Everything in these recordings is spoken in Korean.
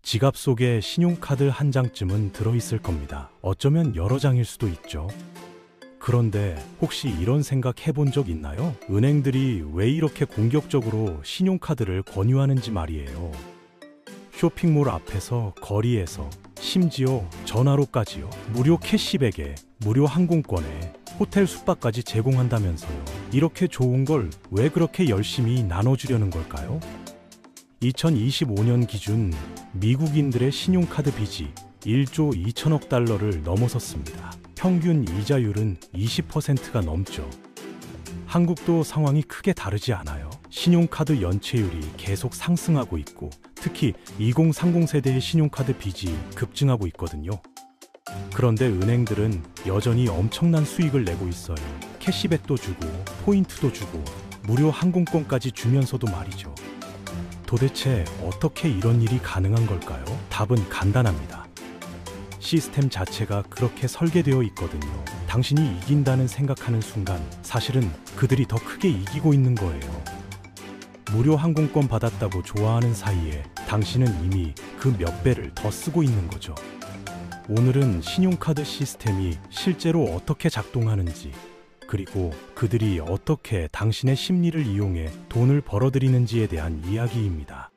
지갑 속에 신용카드 한 장쯤은 들어있을 겁니다. 어쩌면 여러 장일 수도 있죠. 그런데 혹시 이런 생각 해본 적 있나요? 은행들이 왜 이렇게 공격적으로 신용카드를 권유하는지 말이에요. 쇼핑몰 앞에서, 거리에서, 심지어 전화로까지요. 무료 캐시백에, 무료 항공권에, 호텔 숙박까지 제공한다면서요. 이렇게 좋은 걸 왜 그렇게 열심히 나눠주려는 걸까요? 2025년 기준 미국인들의 신용카드 빚이 1조 2천억 달러를 넘어섰습니다. 평균 이자율은 20%가 넘죠. 한국도 상황이 크게 다르지 않아요. 신용카드 연체율이 계속 상승하고 있고, 특히 2030 세대의 신용카드 빚이 급증하고 있거든요. 그런데 은행들은 여전히 엄청난 수익을 내고 있어요. 캐시백도 주고, 포인트도 주고, 무료 항공권까지 주면서도 말이죠. 도대체 어떻게 이런 일이 가능한 걸까요? 답은 간단합니다. 시스템 자체가 그렇게 설계되어 있거든요. 당신이 이긴다는 생각하는 순간 사실은 그들이 더 크게 이기고 있는 거예요. 무료 항공권 받았다고 좋아하는 사이에 당신은 이미 그 몇 배를 더 쓰고 있는 거죠. 오늘은 신용카드 시스템이 실제로 어떻게 작동하는지, 그리고 그들이 어떻게 당신의 심리를 이용해 돈을 벌어들이는지에 대한 이야기입니다.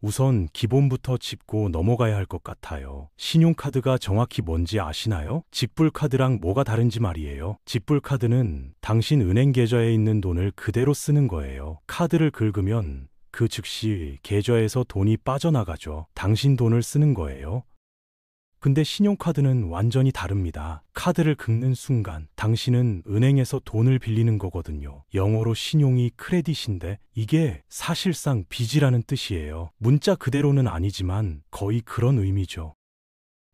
우선 기본부터 짚고 넘어가야 할 것 같아요. 신용카드가 정확히 뭔지 아시나요? 직불카드랑 뭐가 다른지 말이에요. 직불카드는 당신 은행 계좌에 있는 돈을 그대로 쓰는 거예요. 카드를 긁으면 그 즉시 계좌에서 돈이 빠져나가죠. 당신 돈을 쓰는 거예요. 근데 신용카드는 완전히 다릅니다. 카드를 긁는 순간 당신은 은행에서 돈을 빌리는 거거든요. 영어로 신용이 크레딧인데 이게 사실상 빚이라는 뜻이에요. 문자 그대로는 아니지만 거의 그런 의미죠.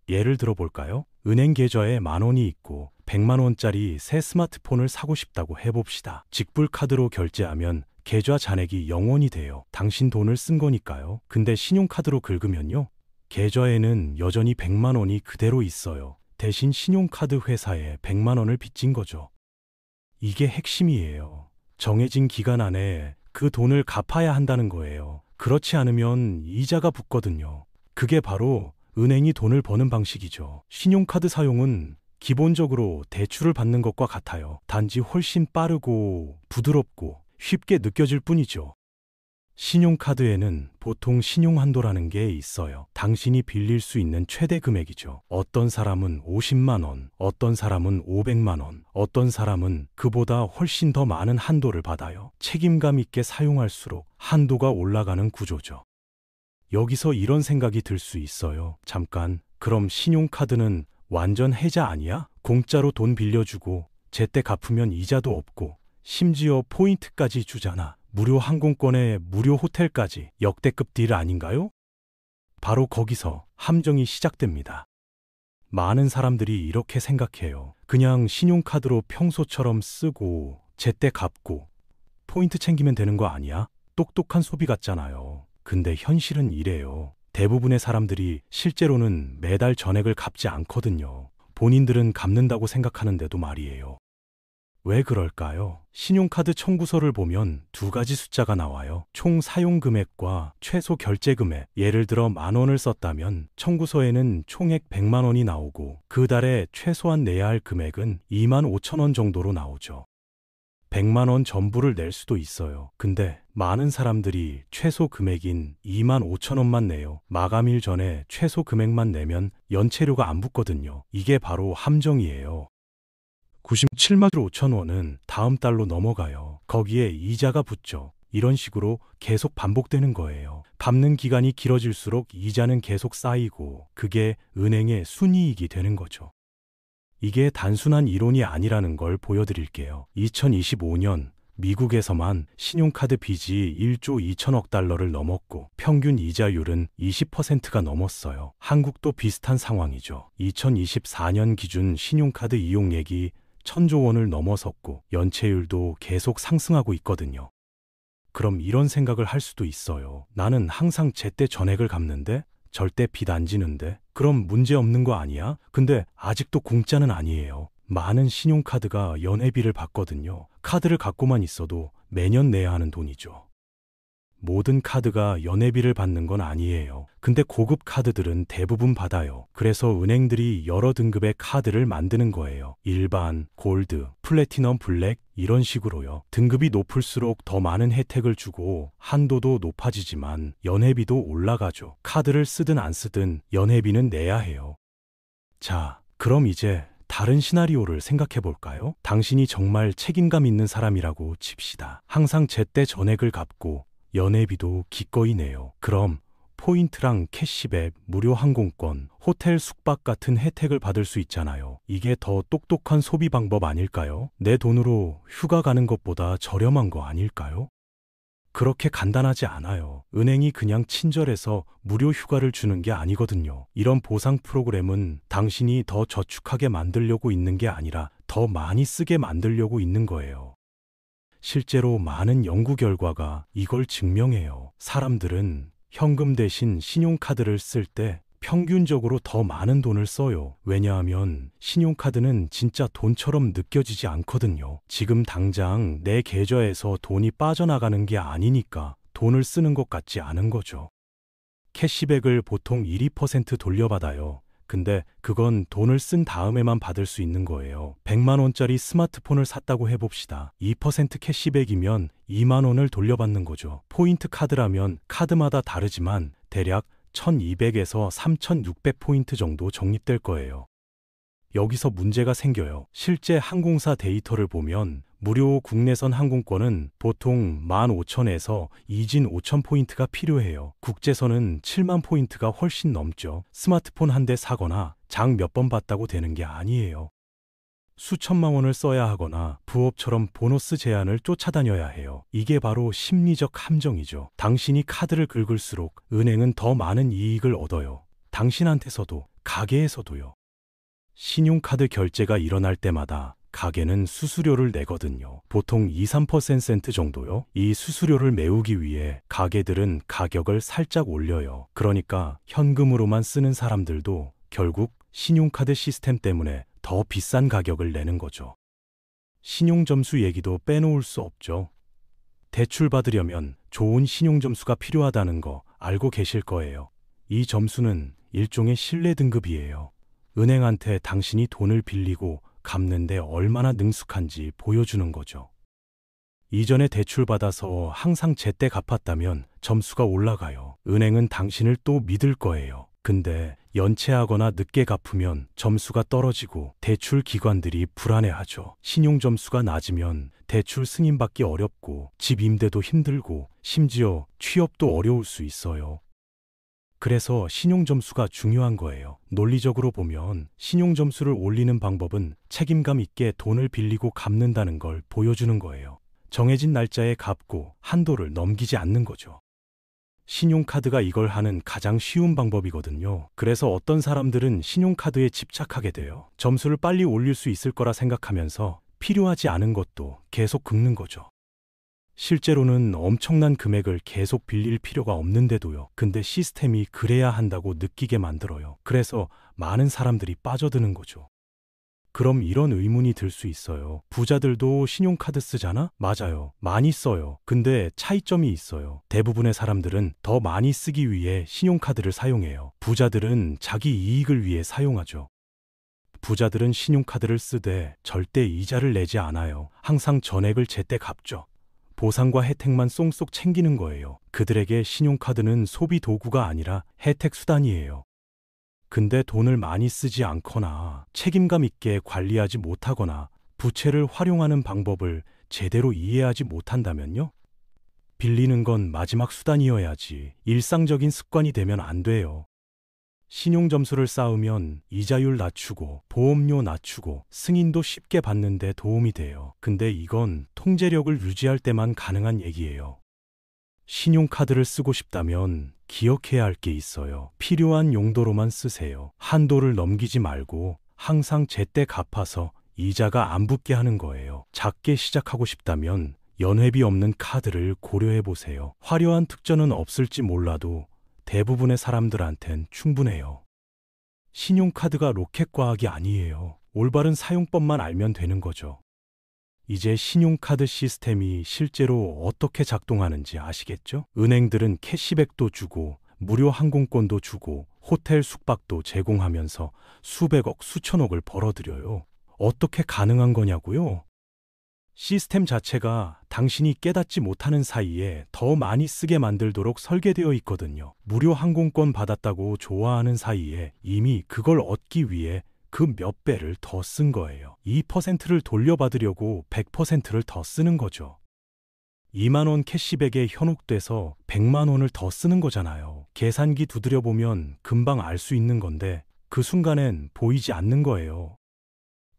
예를 들어볼까요? 은행 계좌에 10,000원이 있고 100만 원짜리 새 스마트폰을 사고 싶다고 해봅시다. 직불카드로 결제하면 계좌 잔액이 0원이 돼요. 당신 돈을 쓴 거니까요. 근데 신용카드로 긁으면요, 계좌에는 여전히 100만 원이 그대로 있어요. 대신 신용카드 회사에 100만 원을 빚진 거죠. 이게 핵심이에요. 정해진 기간 안에 그 돈을 갚아야 한다는 거예요. 그렇지 않으면 이자가 붙거든요. 그게 바로 은행이 돈을 버는 방식이죠. 신용카드 사용은 기본적으로 대출을 받는 것과 같아요. 단지 훨씬 빠르고 부드럽고 쉽게 느껴질 뿐이죠. 신용카드에는 보통 신용한도라는 게 있어요. 당신이 빌릴 수 있는 최대 금액이죠. 어떤 사람은 50만 원, 어떤 사람은 500만 원, 어떤 사람은 그보다 훨씬 더 많은 한도를 받아요. 책임감 있게 사용할수록 한도가 올라가는 구조죠. 여기서 이런 생각이 들 수 있어요. 잠깐, 그럼 신용카드는 완전 해자 아니야? 공짜로 돈 빌려주고 제때 갚으면 이자도 없고 심지어 포인트까지 주잖아. 무료 항공권에 무료 호텔까지. 역대급 딜 아닌가요? 바로 거기서 함정이 시작됩니다. 많은 사람들이 이렇게 생각해요. 그냥 신용카드로 평소처럼 쓰고 제때 갚고 포인트 챙기면 되는 거 아니야? 똑똑한 소비 같잖아요. 근데 현실은 이래요. 대부분의 사람들이 실제로는 매달 전액을 갚지 않거든요. 본인들은 갚는다고 생각하는데도 말이에요. 왜 그럴까요? 신용카드 청구서를 보면 두 가지 숫자가 나와요. 총 사용 금액과 최소 결제 금액. 예를 들어 10,000원을 썼다면 청구서에는 총액 100만 원이 나오고 그 달에 최소한 내야 할 금액은 25,000원 정도로 나오죠. 100만 원 전부를 낼 수도 있어요. 근데 많은 사람들이 최소 금액인 25,000원만 내요. 마감일 전에 최소 금액만 내면 연체료가 안 붙거든요. 이게 바로 함정이에요. 97만 5천원은 다음 달로 넘어가요. 거기에 이자가 붙죠. 이런 식으로 계속 반복되는 거예요. 갚는 기간이 길어질수록 이자는 계속 쌓이고 그게 은행의 순이익이 되는 거죠. 이게 단순한 이론이 아니라는 걸 보여드릴게요. 2025년 미국에서만 신용카드 빚이 1조 2천억 달러를 넘었고 평균 이자율은 20%가 넘었어요. 한국도 비슷한 상황이죠. 2024년 기준 신용카드 이용액이 1,000조 원을 넘어섰고 연체율도 계속 상승하고 있거든요. 그럼 이런 생각을 할 수도 있어요. 나는 항상 제때 전액을 갚는데 절대 빚 안 지는데 그럼 문제 없는 거 아니야? 근데 아직도 공짜는 아니에요. 많은 신용카드가 연회비를 받거든요. 카드를 갖고만 있어도 매년 내야 하는 돈이죠. 모든 카드가 연회비를 받는 건 아니에요. 근데 고급 카드들은 대부분 받아요. 그래서 은행들이 여러 등급의 카드를 만드는 거예요. 일반, 골드, 플래티넘, 블랙 이런 식으로요. 등급이 높을수록 더 많은 혜택을 주고 한도도 높아지지만 연회비도 올라가죠. 카드를 쓰든 안 쓰든 연회비는 내야 해요. 자, 그럼 이제 다른 시나리오를 생각해 볼까요? 당신이 정말 책임감 있는 사람이라고 칩시다. 항상 제때 전액을 갚고 연회비도 기꺼이 내요. 그럼 포인트랑 캐시백, 무료 항공권, 호텔 숙박 같은 혜택을 받을 수 있잖아요. 이게 더 똑똑한 소비 방법 아닐까요? 내 돈으로 휴가 가는 것보다 저렴한 거 아닐까요? 그렇게 간단하지 않아요. 은행이 그냥 친절해서 무료 휴가를 주는 게 아니거든요. 이런 보상 프로그램은 당신이 더 저축하게 만들려고 있는 게 아니라 더 많이 쓰게 만들려고 있는 거예요. 실제로 많은 연구 결과가 이걸 증명해요. 사람들은 현금 대신 신용카드를 쓸 때 평균적으로 더 많은 돈을 써요. 왜냐하면 신용카드는 진짜 돈처럼 느껴지지 않거든요. 지금 당장 내 계좌에서 돈이 빠져나가는 게 아니니까 돈을 쓰는 것 같지 않은 거죠. 캐시백을 보통 1~2% 돌려받아요. 근데 그건 돈을 쓴 다음에만 받을 수 있는 거예요. 100만 원짜리 스마트폰을 샀다고 해봅시다. 2% 캐시백이면 2만 원을 돌려받는 거죠. 포인트 카드라면 카드마다 다르지만 대략 1200에서 3600포인트 정도 적립될 거예요. 여기서 문제가 생겨요. 실제 항공사 데이터를 보면 무료 국내선 항공권은 보통 15,000에서 25,000포인트가 필요해요. 국제선은 7만 포인트가 훨씬 넘죠. 스마트폰 한 대 사거나 장 몇 번 받다고 되는 게 아니에요. 수천만 원을 써야 하거나 부업처럼 보너스 제한을 쫓아다녀야 해요. 이게 바로 심리적 함정이죠. 당신이 카드를 긁을수록 은행은 더 많은 이익을 얻어요. 당신한테서도 가게에서도요. 신용카드 결제가 일어날 때마다 가게는 수수료를 내거든요. 보통 2~3% 정도요. 이 수수료를 메우기 위해 가게들은 가격을 살짝 올려요. 그러니까 현금으로만 쓰는 사람들도 결국 신용카드 시스템 때문에 더 비싼 가격을 내는 거죠. 신용점수 얘기도 빼놓을 수 없죠. 대출 받으려면 좋은 신용점수가 필요하다는 거 알고 계실 거예요. 이 점수는 일종의 신뢰 등급이에요. 은행한테 당신이 돈을 빌리고 갚는데 얼마나 능숙한지 보여주는 거죠. 이전에 대출 받아서 항상 제때 갚았다면 점수가 올라가요. 은행은 당신을 또 믿을 거예요. 근데 연체하거나 늦게 갚으면 점수가 떨어지고 대출 기관들이 불안해하죠. 신용 점수가 낮으면 대출 승인받기 어렵고 집 임대도 힘들고 심지어 취업도 어려울 수 있어요. 그래서 신용점수가 중요한 거예요. 논리적으로 보면 신용점수를 올리는 방법은 책임감 있게 돈을 빌리고 갚는다는 걸 보여주는 거예요. 정해진 날짜에 갚고 한도를 넘기지 않는 거죠. 신용카드가 이걸 하는 가장 쉬운 방법이거든요. 그래서 어떤 사람들은 신용카드에 집착하게 돼요. 점수를 빨리 올릴 수 있을 거라 생각하면서 필요하지 않은 것도 계속 긁는 거죠. 실제로는 엄청난 금액을 계속 빌릴 필요가 없는데도요. 근데 시스템이 그래야 한다고 느끼게 만들어요. 그래서 많은 사람들이 빠져드는 거죠. 그럼 이런 의문이 들 수 있어요. 부자들도 신용카드 쓰잖아? 맞아요. 많이 써요. 근데 차이점이 있어요. 대부분의 사람들은 더 많이 쓰기 위해 신용카드를 사용해요. 부자들은 자기 이익을 위해 사용하죠. 부자들은 신용카드를 쓰되 절대 이자를 내지 않아요. 항상 전액을 제때 갚죠. 보상과 혜택만 쏙쏙 챙기는 거예요. 그들에게 신용카드는 소비 도구가 아니라 혜택 수단이에요. 근데 돈을 많이 쓰지 않거나 책임감 있게 관리하지 못하거나 부채를 활용하는 방법을 제대로 이해하지 못한다면요? 빌리는 건 마지막 수단이어야지 일상적인 습관이 되면 안 돼요. 신용점수를 쌓으면 이자율 낮추고 보험료 낮추고 승인도 쉽게 받는 데 도움이 돼요. 근데 이건 통제력을 유지할 때만 가능한 얘기예요. 신용카드를 쓰고 싶다면 기억해야 할 게 있어요. 필요한 용도로만 쓰세요. 한도를 넘기지 말고 항상 제때 갚아서 이자가 안 붙게 하는 거예요. 작게 시작하고 싶다면 연회비 없는 카드를 고려해 보세요. 화려한 특전은 없을지 몰라도 대부분의 사람들한텐 충분해요. 신용카드가 로켓 과학이 아니에요. 올바른 사용법만 알면 되는 거죠. 이제 신용카드 시스템이 실제로 어떻게 작동하는지 아시겠죠? 은행들은 캐시백도 주고 무료 항공권도 주고 호텔 숙박도 제공하면서 수백억, 수천억을 벌어들여요. 어떻게 가능한 거냐고요? 시스템 자체가 당신이 깨닫지 못하는 사이에 더 많이 쓰게 만들도록 설계되어 있거든요. 무료 항공권 받았다고 좋아하는 사이에 이미 그걸 얻기 위해 그 몇 배를 더 쓴 거예요. 2%를 돌려받으려고 100%를 더 쓰는 거죠. 2만 원 캐시백에 현혹돼서 100만 원을 더 쓰는 거잖아요. 계산기 두드려 보면 금방 알 수 있는 건데 그 순간엔 보이지 않는 거예요.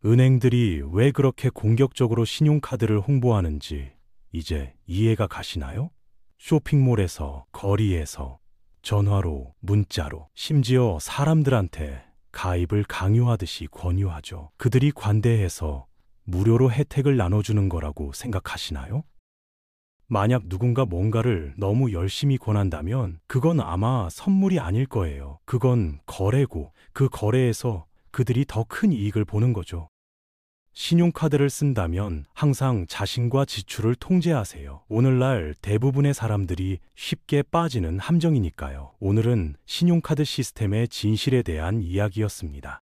은행들이 왜 그렇게 공격적으로 신용카드를 홍보하는지 이제 이해가 가시나요? 쇼핑몰에서, 거리에서, 전화로, 문자로, 심지어 사람들한테 가입을 강요하듯이 권유하죠. 그들이 관대해서 무료로 혜택을 나눠주는 거라고 생각하시나요? 만약 누군가 뭔가를 너무 열심히 권한다면 그건 아마 선물이 아닐 거예요. 그건 거래고 그 거래에서 그들이 더 큰 이익을 보는 거죠. 신용카드를 쓴다면 항상 자신과 지출을 통제하세요. 오늘날 대부분의 사람들이 쉽게 빠지는 함정이니까요. 오늘은 신용카드 시스템의 진실에 대한 이야기였습니다.